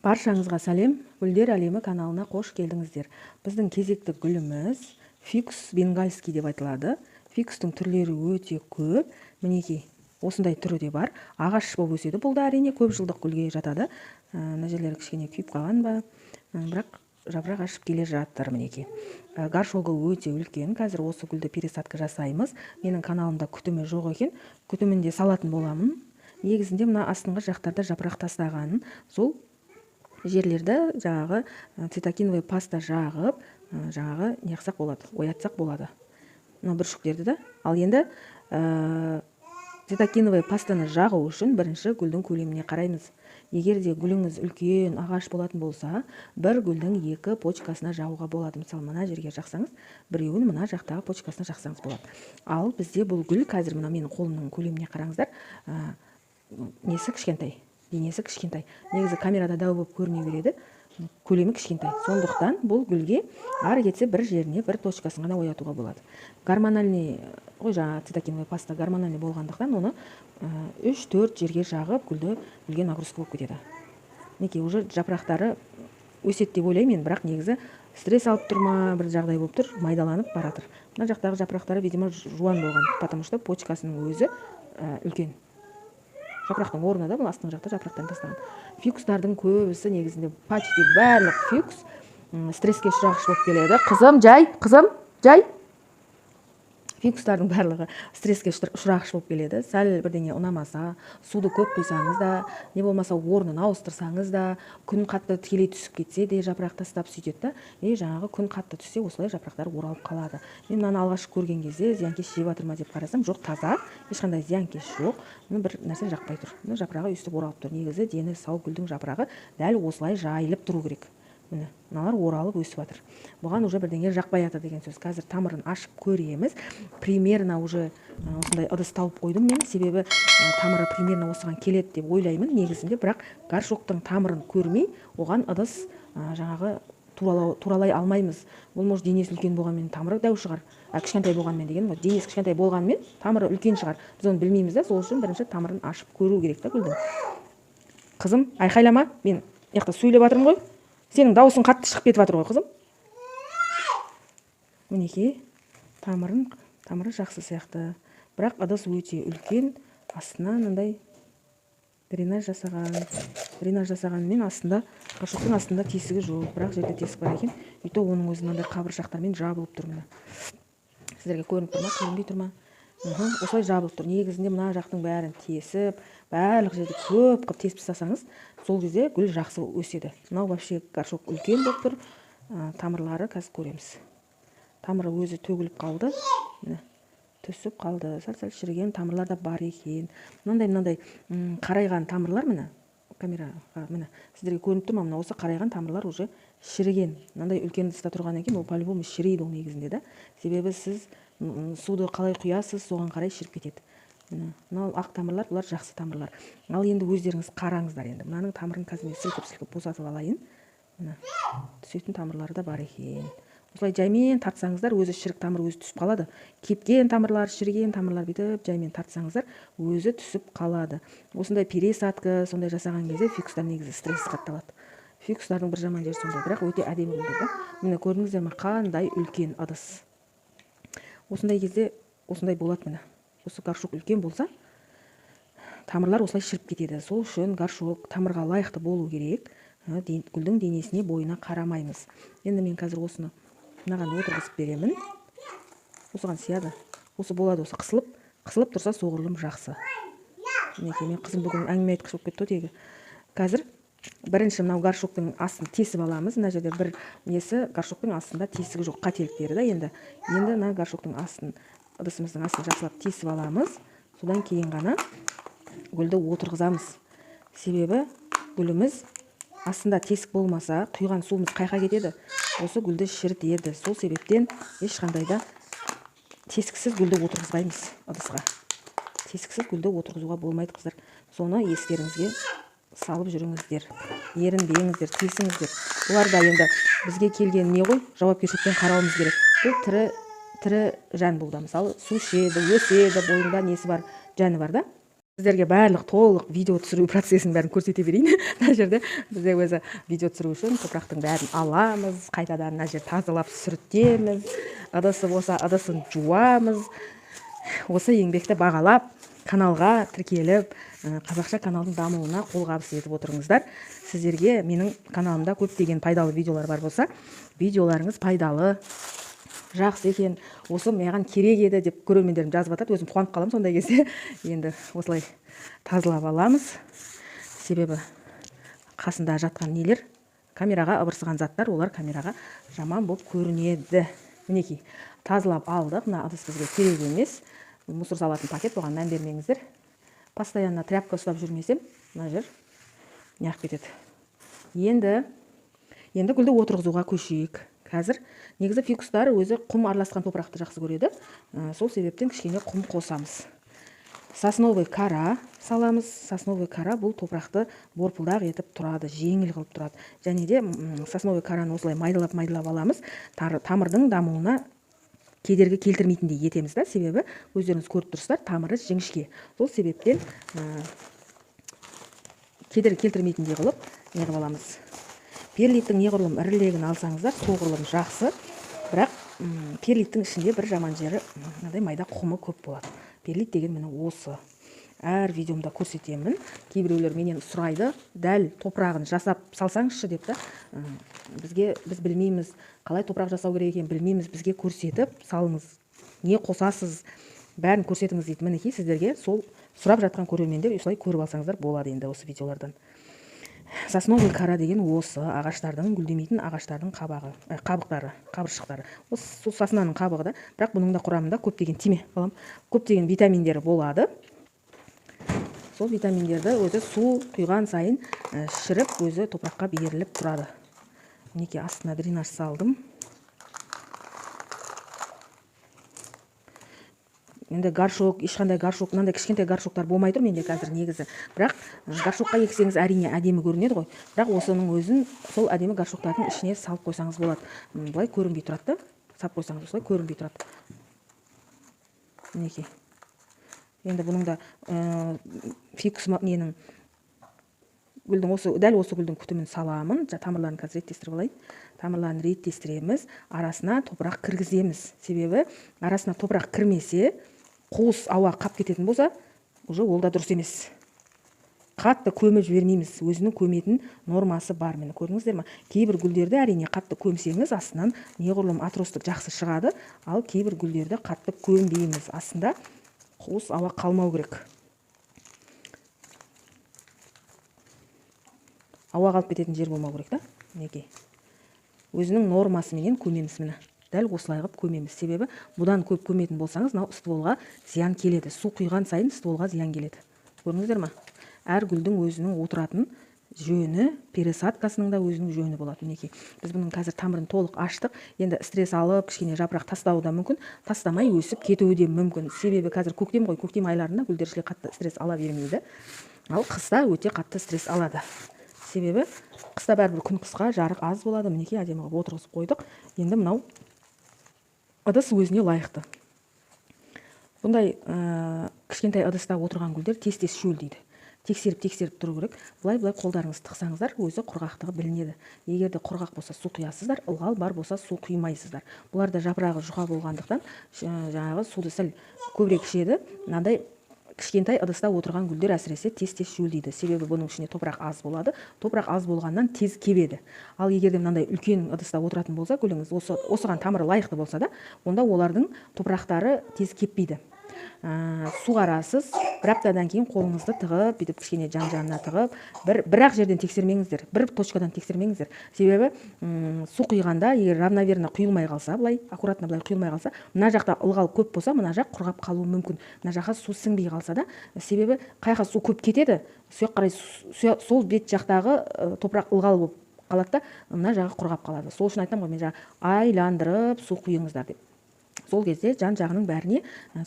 Баршаңызға сәлем, гүлдер әлемі каналына қош келдіңіздер. Біздің кезекті гүліміз фикус бенгальский деп айтылады. Фикустың түрлері өте көп. Мінекей, осындай түрі де бар. Ағаш болып өседі. Бұл да әрине көп жылдық гүлге жатады. Мына жерлері кішкене күйіп қалған ба, бірақ жапырақ ашып келе жатыр. Мінекей, горшогы өте үлкен. Қазір осы гүлді пересадка жасаймыз. Менің каналымда күтімі жоқ екен. Күтімінде салатын боламын. Негізінде мына астыңғы жақтарда жапырақ тастағанын, сол жерлерді жаңағы цитокиновый паста жағып, жаңағы неқсақ болады, оятсақ болады. Мына бүршіктерді да. Ал енді цитокиновый пастаны жағу үшін бірінші гүлдің көлеміне қараймыз. Егер де гүліңіз үлкен ағаш болатын болса, бір гүлдің екі почкасына жағуға болады. Мысалы, мына жерге жақсаңыз, біреуін мына жақтағы почкасына жақсаңыз болады. Ал бізде бұл гүл қазір мына менің қолымның көлеміне қараңыздар. Несі кішкентай, денесі кішкентай. Негізі камерада дәу болып көріне береді, көлемі кішкентай. Сондықтан бұл гүлге ары кетсе бір жеріне бір точкасын ғана оятуға болады. Гормональный, жаңа цитокиновый паста гормональный болғандықтан оны 3-4 жерге жағып гүлге нагрузка болып кетеді. Неке уже жапырақтары өсет деп ойлаймын, бірақ негізі стресс алып тұрма, бір жағдай болып тұр, майдаланып баратыр. Мына жақтағы жапырақтары, видимо, жуан болған, потому что почкасының өзі үлкен. Жапырақтың орны да бұл астың жақта жапырақтан тастаған. Фикустардың көбісі негізінде почти барлық фикус стресске ұшырағыш болып келеді. Қызым, жай. Фикустардың барлығы стресске ұшырағыш болып келеді. Сәл бірдеңе ұнамаса, суды көп құйсаңыз да, не болмаса орнын ауыстырсаңыз да, күн қатты тікелей түсіп кетсе де жапырақ тастап сөйтеді. Жаңағы күн қатты түссе, осылай жапырақтар оралып қалады. Мен мынаны алғаш көрген кезде зиянкес жеп жатыр ма деп қарасам, жоқ, таза, ешқандай зиянкес жоқ. Бір нәрсе жақпай тұр. Жапырағы өстіп оралып тұр. Негізі дені сау гүлдің жапырағы дәл осылай жайылып тұру керек. Мыналар оралып өсіп жатыр. Бұған уже бірдеңе жақпай жатыр деген сөз. Қазір тамырын ашып көреміз. Примерно уже осындай ыдыс тауып қойдым мен. Себебі тамыры примерно осыған келеді деп ойлаймын негізінде, бірақ горшоктың тамырын көрмей, оған ыдыс жаңағы туралай алмаймыз. Бұл может денесі үлкен болғанмен тамыры дәу шығар. Кішкентай болғанмен деген, денесі кішкентай болғанмен тамыры үлкен шығар. Біз оны білмейміз да, сол үшін бірінші тамырын ашып көру керек та гүлдің. Қызым, айқайлама, мен яқта сөйлеп жатырмын ғой. Сенің дауысың қатты шығып кетіп жатыр ғой, қызым. Мінекей, тамыры жақсы сияқты. Бірақ ыдыс өте үлкен, астына мындай дренаж жасағанмен астында, горшоктың астында тесігі жоқ. Бірақ жерде тесік бар екен. Үйті оның өзі мынандай қабыршақтармен жабылып тұр. Сіздерге көрініп тұр ма, көрінбей тұр ма? Осылай жабылып тұр. Негізінде мына жақтың бәрін тесіп, барлық жерді көп қып тесіп тастасаңыз, сол кезде гүл жақсы өседі. Мынау вообще горшок үлкен болып тұр. Тамырлары қазір көреміз. Тамыры өзі төгіліп қалды. Түсіп қалды. Сәл шіріген тамырлар да бар екен. Мынандай қарайған тамырлар, міне, камераға, міне, сіздерге көрініп тұр ма? Мына осы қарайған тамырлар уже шіріген. Мынандай үлкен ыдыста тұрған екен, ол по-любому шірейді ол негізінде да. Себебі сіз суды қалай құясыз, соған қарай шіріп кетеді. Мынау ақ тамырлар, бұлар жақсы тамырлар. Ал енді өздеріңіз қараңыздар енді. Мынаның тамырын қазір мен сілкіп босатып алайын. Түсетін тамырлары да бар екен. Осылай жаймен тартсаңыздар, өзі шірік тамыр өзі түсіп қалады. Кепкен тамырлар, шіріген тамырлар бүйтіп жаймен тартсаңыздар, өзі түсіп қалады. Осындай пересадка, сондай жасаған кезде фикустар негізі стресс қатталады. Фикустардың бір жаман жері сондай, бірақ өте әдемі гүлдер. Міне көрдіңіздер ме, қандай үлкен ыдыс. Осындай кезде осындай болады міне. Осы горшок үлкен болса, тамырлар осылай шіріп кетеді. Сол үшін горшок тамырға лайықты болу керек. Гүлдің денесіне, бойына қарамаймыз. Енді мен қазір осыны мынаған отырғызып беремін. Осыған сияды. Осы болады, осы қысылып тұрса соғырлым жақсы. Мінекей, мен қызым бүгін әңгіме айтқыш болып кетті тегі. Қазір бірінші мынау горшоктың астын тесіп аламыз. Мына жерде бір несі, горшоктың астында тесігі жоқ қателіктері да. Енді мына горшоктың астын, ыдысымыздың астын жақсылап тесіп аламыз. Содан кейін ғана гүлді отырғызамыз. Себебі гүліміз астында тесік болмаса, құйған суымыз қайқа кетеді. Осы гүлді шірітеді. Сол себептен ешқандай да тесіксіз гүлді отырғызбаймыз ыдысқа. Тесіксіз гүлді отырғызуға болмайды, қыздар. Соны естеріңізге салып жүріңіздер. Ерінбеңіздер, тесіңіздер. Бұлар да енді бізге келген не ғой, жауапкершілікпен қарауымыз керек. Бұл тірі жан бұл да. Мысалы, су ішеді, өседі, бойында несі бар, жаны бар да. Сіздерге барлық толық видео түсіру процесін бәрін көрсете берейін. Мына жерде бізде өзі видео түсіру үшін топырақтың бәрін аламыз, қайтадан мына жер тазалап сүртеміз, ыдысы болса ыдысын жуамыз. Осы еңбекті бағалап, каналға тіркеліп, қазақша каналдың дамуына қолғабыс етіп отырыңыздар. Сіздерге менің каналымда көптеген пайдалы видеолар бар болса, видеоларыңыз пайдалы, жақсы екен, осы маған керек еді деп көрермендерім жазып жатады. Өзім қуанып қаламын сондай кезде. Енді осылай тазалап аламыз. Себебі қасында жатқан нелер, камераға ыбырсыған заттар, олар камераға жаман болып көрінеді. Мінекей, тазалап алдық. Мына ыдыс бізге керек емес. Мусор салатын пакет, оған мән бермеңіздер. Постоянно тряпка ұстап жүрмесем, мына жер неғып кетеді. Енді гүлді отырғызуға көшейік. Қазір негізі фикустар өзі құм араласқан топырақты жақсы көреді. Сол себептен кішкене құм қосамыз. Сосновый кара саламыз. Сосновый кара бұл топырақты борпылдақ етіп тұрады, жеңіл қылып тұрады. Және де сосновый караны осылай майдалап аламыз. Тамырдың дамуына кедергі келтірмейтіндей етеміз да, себебі өздеріңіз көріп тұрсыздар, тамыры жіңішке. Сол себептен кедергі келтірмейтіндей қылып неғып аламыз. Перлиттің неғұрлым ірілегін алсаңыздар, соғұрлым жақсы. Бірақ перлиттің ішінде бір жаман жері мынадай майда құмы көп болады. Перлит деген міне осы. Әр видеомда көрсетемін. Кейбіреулер менен сұрайды, дәл топырағын жасап салсаңызшы деп та. Біз білмейміз, қалай топырақ жасау керек екен білмейміз, бізге көрсетіп салыңыз. Не қосасыз, бәрін көрсетіңіз дейді. Мінекей сіздерге сол сұрап жатқан көрермендер осылай көріп алсаңыздар болады енді осы видеолардан. Сосновый кара деген осы ағаштардың, гүлдемейтін ағаштардың қабықтары, қабыршықтары. Осы соснаның қабығы да, бірақ бұның да құрамында көптеген витаминдері болады. Сол витаминдерді өзі су құйған сайын шіріп, өзі топыраққа беріліп тұрады. Мінекей астына дренаж салдым. Енді горшок, ешқандай горшок, мынандай кішкентай горшоктар болмай тұр менде қазір негізі. Бірақ горшокқа ексеңіз әрине әдемі көрінеді ғой. Бірақ осының өзін сол әдемі горшоктардың ішіне салып қойсаңыз болады. Бұлай көрінбей тұрады да. Салып қойсаңыз осылай көрінбей тұрады. Мінекей. Енді бұның да фикус ненің гүлдің дәл осы гүлдің күтімін саламын. Тамырларын қазір реттестіріп алайын. Тамырларын реттестіреміз, арасына топырақ кіргіземіз. Себебі арасына топырақ кірмесе, қуыс ауа қап кететін болса, уже ол да дұрыс емес. Қатты көміп жібермейміз. Өзінің көметін нормасы бар. Мені көрдіңіздер ме? Кейбір гүлдерді әрине қатты көмсеңіз, астынан неғұрлым атростық жақсы шығады, ал кейбір гүлдерді қатты көмбейміз. Астында қуыс ауа қалмау керек. Ауа қалып кететін жер болмау керек та. Мінекей. Өзінің нормасымен көмеміз міне. Дәл осылай қылып көмеміз. Себебі бұдан көп көметін болсаңыз, мынау стволға зиян келеді. Су құйған сайын стволға зиян келеді. Көрдіңіздер ме? Әр гүлдің өзінің отыратын жөні, пересадкасының да өзінің жөні болады. Мінекей. Біз бұның қазір тамырын толық аштық. Енді стресс алып, кішкене жапырақ тастауы да мүмкін, тастамай өсіп кетуі де мүмкін. Себебі қазір көктем ғой, көктем айларында гүлдершілер қатты стресс ала бермейді. Ал қыста өте қатты стресс алады. Себебі қыста бәрібір күн қысқа, жарық аз болады. Мінекей әдемі қылып отырғызып қойдық. Енді мынау ыдыс өзіне лайықты. Бұндай кішкентай ыдыста отырған гүлдер тез-тез шөлдейді. Тексеріп тұру керек. Бұлай қолдарыңыз тықсаңыздар, өзі құрғақтығы білінеді. Егер де құрғақ болса су құясыздар, ылғал бар болса су құймайсыздар. Бұларда жапырағы жұқа болғандықтан жаңағы суды сәл көбірек ішеді. Мынандай кішкентай ыдыста отырған гүлдер әсіресе тез-тез шөлдейді. Себебі бұның ішіне топырақ аз болады. Топырақ аз болғаннан тез кебеді. Ал егер де мынандай үлкен ыдыста отыратын болса, гүліңіз осыған тамыры лайықты болса да, онда олардың топырақтары тез кеппейді. Суғарасыз, бір аптадан кейін қолыңызды тығып, бүйтіп кішкене жан-жанына тығып, бір-ақ жерден тексермеңіздер, бір точкадан тексермеңіздер. Себебі су құйғанда, егер равномерно құйылмай қалса, былай, аккуратно былай құйылмай қалса, мына жақта ылғал көп болса, мына жақ құрғап қалуы мүмкін. Мына жаққа су сіңбей қалса да, себебі қайқа су көп кетеді, сол бет жақтағы топырақ ылғал болып қалады да, мына жағы құрғап қалады. Сол үшін айтам ғой, мен жаңа айландырып су құйыңыздар деп. Сол кезде жан-жағының бәріне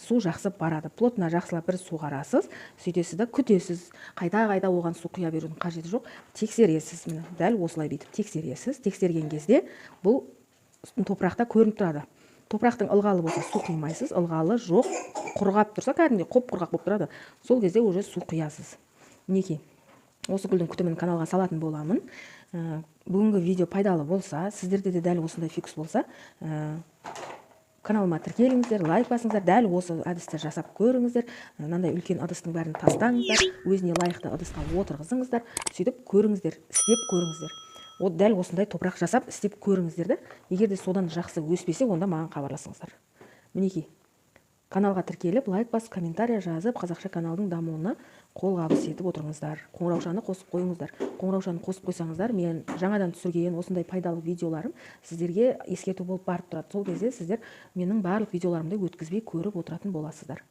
су жақсы барады. Плотна жақсылап бір суғарасыз, сөйтесіз да күтесіз. Қайта-қайта оған су құя берудің қажеті жоқ. Тексересіз, міне, дәл осылай бүйтіп тексересіз. Тексерген кезде бұл топырақта көрініп тұрады. топырақтың ылғалы болса су құймайсыз, ылғалы жоқ, құрғап тұрса, кәдімгідей құп-құрғақ болып тұрады, сол кезде уже су құясыз. Мінекей, осы гүлдің күтімін каналға салатын боламын. Бүгінгі видео пайдалы болса, сіздерде де дәл осындай фикус болса, каналыма тіркеліңіздер, лайк басыңыздар, дәл осы әдісті жасап көріңіздер. Мынандай үлкен ыдыстың бәрін тастаңыздар, өзіне лайықты ыдысқа отырғызыңыздар, сөйтіп көріңіздер, істеп көріңіздер. Дәл осындай топырақ жасап істеп көріңіздерді. Егер де содан жақсы өспесе, онда маған хабарласыңыздар. Мінекей, каналға тіркеліп, лайк басып, комментария жазып, қазақша каналдың дамуына қолғабыс етіп отырыңыздар. Қоңыраушаны қосып қойыңыздар. Қоңыраушаны қосып қойсаңыздар, мен жаңадан түсірген осындай пайдалы видеоларым сіздерге ескерту болып барып тұрады. Сол кезде сіздер менің барлық видеоларымды өткізбей көріп отыратын боласыздар.